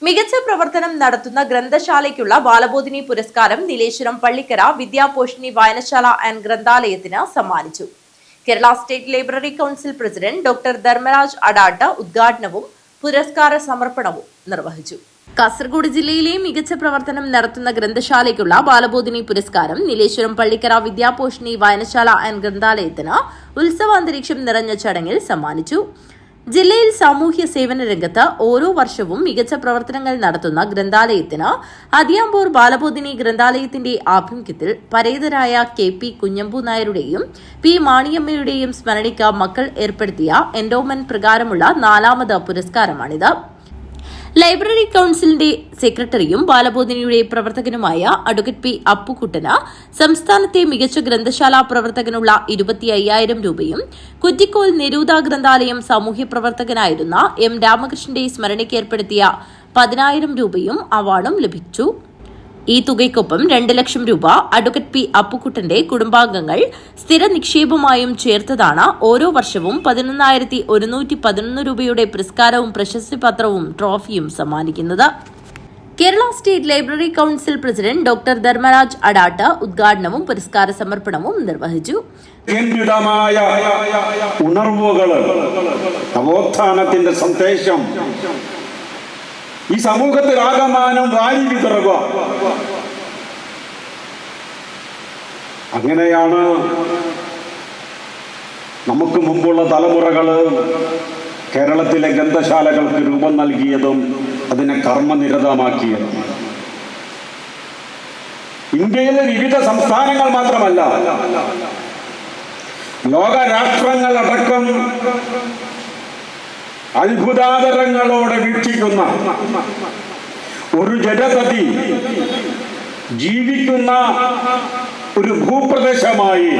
മികച്ച പ്രവർത്തനം നടത്തുന്ന ഗ്രന്ഥശാലയ്ക്കുള്ള ബാലബോധിനി പുരസ്കാരം നീലേശ്വരം പള്ളിക്കര വിദ്യാപോഷിണി വായനശാല ആൻഡ് ഗ്രന്ഥാലയത്തിന് സമ്മാനിച്ചു. Kerala state library council president doctor Dharmaraj Adat ഉദ്ഘാടനവും പുരസ്കാര സമർപ്പണവും നിർവഹിച്ചു. കാസർഗോഡ് ജില്ലയിലെ മികച്ച പ്രവർത്തനം നടത്തുന്ന ഗ്രന്ഥശാലയ്ക്കുള്ള ബാലബോധിനി പുരസ്കാരം നീലേശ്വരം പള്ളിക്കര വിദ്യാപോഷിണി വായനശാല ആൻഡ് ഗ്രന്ഥാലയത്തിന് ഉത്സവാന്തരീക്ഷം നിറഞ്ഞ ചടങ്ങിൽ സമ്മാനിച്ചു. ജില്ലയിൽ സാമൂഹ്യ സേവന രംഗത്ത് ഓരോ വർഷവും മികച്ച പ്രവർത്തനങ്ങൾ നടത്തുന്ന ഗ്രന്ഥാലയത്തിന് അതിയാമ്പൂർ ബാലബോധിനി ഗ്രന്ഥാലയത്തിന്റെ ആഭിമുഖ്യത്തിൽ പരേതരായ KP കുഞ്ഞമ്പു നായരുടെയും P മാണിയമ്മയുടെയും സ്മരണിക്ക് മക്കൾ ഏർപ്പെടുത്തിയ എൻഡോമെന്റ് പ്രകാരമുള്ള 4ാമത് പുരസ്കാരമാണിത്. ലൈബ്രറി കൌൺസിലിന്റെ സെക്രട്ടറിയും ബാലബോധിനിയുടെ പ്രവർത്തകനുമായ അഡ്വക്കേറ്റ് P അപ്പുക്കുട്ടന് സംസ്ഥാനത്തെ മികച്ച ഗ്രന്ഥശാല പ്രവർത്തകനുള്ള 25,000 രൂപയും കുറ്റിക്കോൽ നിരൂത ഗ്രന്ഥാലയം സാമൂഹ്യ പ്രവർത്തകനായിരുന്ന M രാമകൃഷ്ണന്റെ സ്മരണയ്ക്ക് ഏർപ്പെടുത്തിയ 10,000 രൂപയും അവാർഡും ലഭിച്ചു. ഈ തുകയ്ക്കൊപ്പം 2 ലക്ഷം രൂപ അഡ്വക്കേറ്റ് P അപ്പുക്കുട്ടന്റെ കുടുംബാംഗങ്ങൾ സ്ഥിര നിക്ഷേപമായും ചേർത്തതാണ് ഓരോ വർഷവും 11,111 രൂപയുടെ പുരസ്കാരവും പ്രശസ്തി പത്രവും ട്രോഫിയും സമ്മാനിക്കുന്നത്. Kerala state library council president doctor Dharmaraj Adat ഉദ്ഘാടനവും പുരസ്കാര സമർപ്പണവും നിർവഹിച്ചു. നവോത്ഥാനത്തിന്റെ സന്ദേശം ഈ സമൂഹത്തിൽ ആകമാനം വാരി വിതറുക. അങ്ങനെയാണ് നമുക്ക് മുമ്പുള്ള തലമുറകള് കേരളത്തിലെ ഗ്രന്ഥശാലകൾക്ക് രൂപം നൽകിയതും അതിനെ കർമ്മനിരതമാക്കിയതും. ഇന്ത്യയിലെ വിവിധ സംസ്ഥാനങ്ങൾ മാത്രമല്ല, ലോകരാഷ്ട്രങ്ങളടക്കം അത്ഭുതാതരങ്ങളോടെ വീക്ഷിക്കുന്ന ഒരു ജനതതി ജീവിക്കുന്ന ഒരു ഭൂപ്രദേശമായി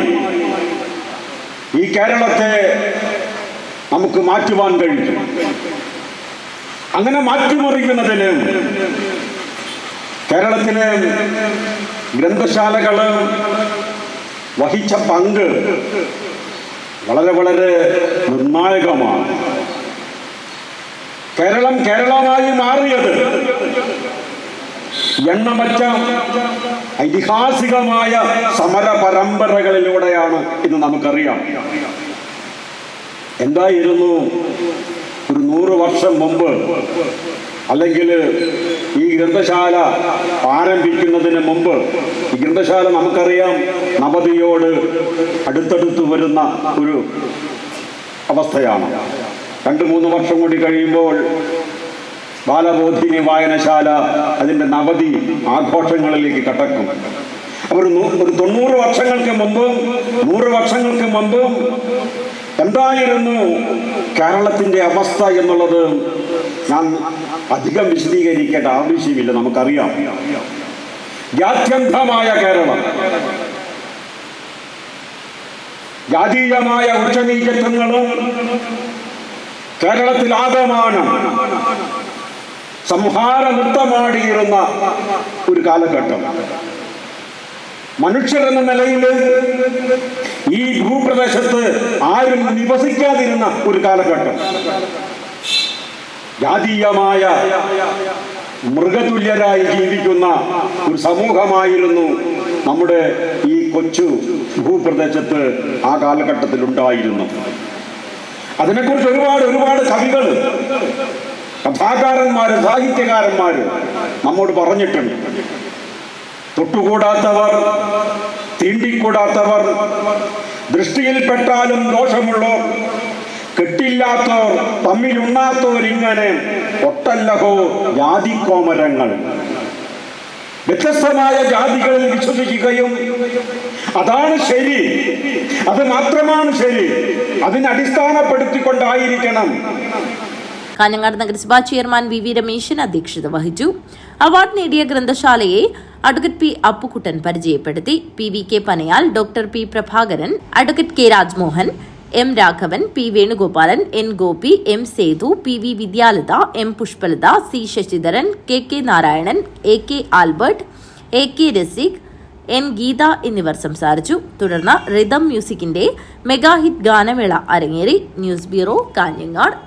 ഈ കേരളത്തെ നമുക്ക് മാറ്റുവാൻ കഴിയും. അങ്ങനെ മാറ്റിമറിക്കുന്നതിന് കേരളത്തിലെ ഗ്രന്ഥശാലകള് വഹിച്ച പങ്ക് വളരെ വളരെ നിർണായകമാണ്. കേരളമായി മാറിയത് എണ്ണമറ്റ ഐതിഹാസികമായ സമര പരമ്പരകളിലൂടെയാണ് എന്ന് നമുക്കറിയാം. എന്തായിരുന്നു ഒരു 100 വർഷം മുമ്പ്, അല്ലെങ്കിൽ ഈ ഗ്രന്ഥശാല ആരംഭിക്കുന്നതിന് മുമ്പ് ഈ ഗ്രന്ഥശാല നമുക്കറിയാം നവതിയോട് അടുത്തടുത്ത് വരുന്ന ഒരു അവസ്ഥയാണ്. 2-3 വർഷം കൂടി കഴിയുമ്പോൾ ബാലബോധിനി വായനശാല അതിൻ്റെ നവതി ആഘോഷങ്ങളിലേക്ക് കടക്കും. ഒരു 90 വർഷങ്ങൾക്ക് മുമ്പും 100 വർഷങ്ങൾക്ക് മുമ്പും എന്തായിരുന്നു കേരളത്തിൻ്റെ അവസ്ഥ എന്നുള്ളത് ഞാൻ അധികം വിശദീകരിക്കേണ്ട ആവശ്യമില്ല, നമുക്കറിയാം. ജാത്യന്ധമായ കേരളം, ജാതീയമായ ഉച്ചനീചത്വങ്ങളും കേരളത്തിൽ ആകമാനം സംഹാര നൃത്തമാടിയിരുന്ന ഒരു കാലഘട്ടം. മനുഷ്യരെന്ന നിലയിൽ ഈ ഭൂപ്രദേശത്ത് ആരും നിവസിക്കാതിരുന്ന ഒരു കാലഘട്ടം. ജാതീയമായ മൃഗതുല്യരായി ജീവിക്കുന്ന ഒരു സമൂഹമായിരുന്നു നമ്മുടെ ഈ കൊച്ചു ഭൂപ്രദേശത്ത് ആ കാലഘട്ടത്തിൽ ഉണ്ടായിരുന്നു. അതിനെക്കുറിച്ച് ഒരുപാട് കവികൾ, കഥാകാരന്മാര്, സാഹിത്യകാരന്മാര് നമ്മോട് പറഞ്ഞിട്ടുണ്ട്. തൊട്ടുകൂടാത്തവർ, തീണ്ടിക്കൂടാത്തവർ, ദൃഷ്ടിയിൽപ്പെട്ടാലും ദോഷമുള്ളവർ, കെട്ടില്ലാത്തവർ, തമ്മിലുണ്ണാത്തവരിങ്ങനെ ഒട്ടല്ലഹോ ജാതിക്കോമരങ്ങൾ. വ്യത്യസ്തമായ ജാതികളിൽ വിശ്വസിക്കുകയും അതാണ് ശരി, അത് മാത്രമാണ് ശരി, അതിനടിസ്ഥാനപ്പെടുത്തിക്കൊണ്ടായിരിക്കണം. കാഞ്ഞങ്ങാട് നഗരസഭാ ചെയർമാൻ VV രമേശൻ അധ്യക്ഷത വഹിച്ചു. അവാർഡ് നേടിയ ഗ്രന്ഥശാലയെ അഡ്വക്കേറ്റ് P അപ്പുക്കുട്ടൻ പരിചയപ്പെടുത്തി. PVK Panayal, doctor P Prabhakaran, advocate K Rajmohan, M Raghavan, P Venugopalan, N Gopi, M Sethu, PV Vidyalatha, M Pushpalatha, C Sasidharan, KK Narayanan, AK Albert, AK Rasik, N Geetha എന്നിവർ സംസാരിച്ചു. തുടർന്ന് റിതം മ്യൂസിക്കിന്റെ മെഗാ ഹിറ്റ് ഗാനമേള അരങ്ങേറി. News bureau, Kanhangad.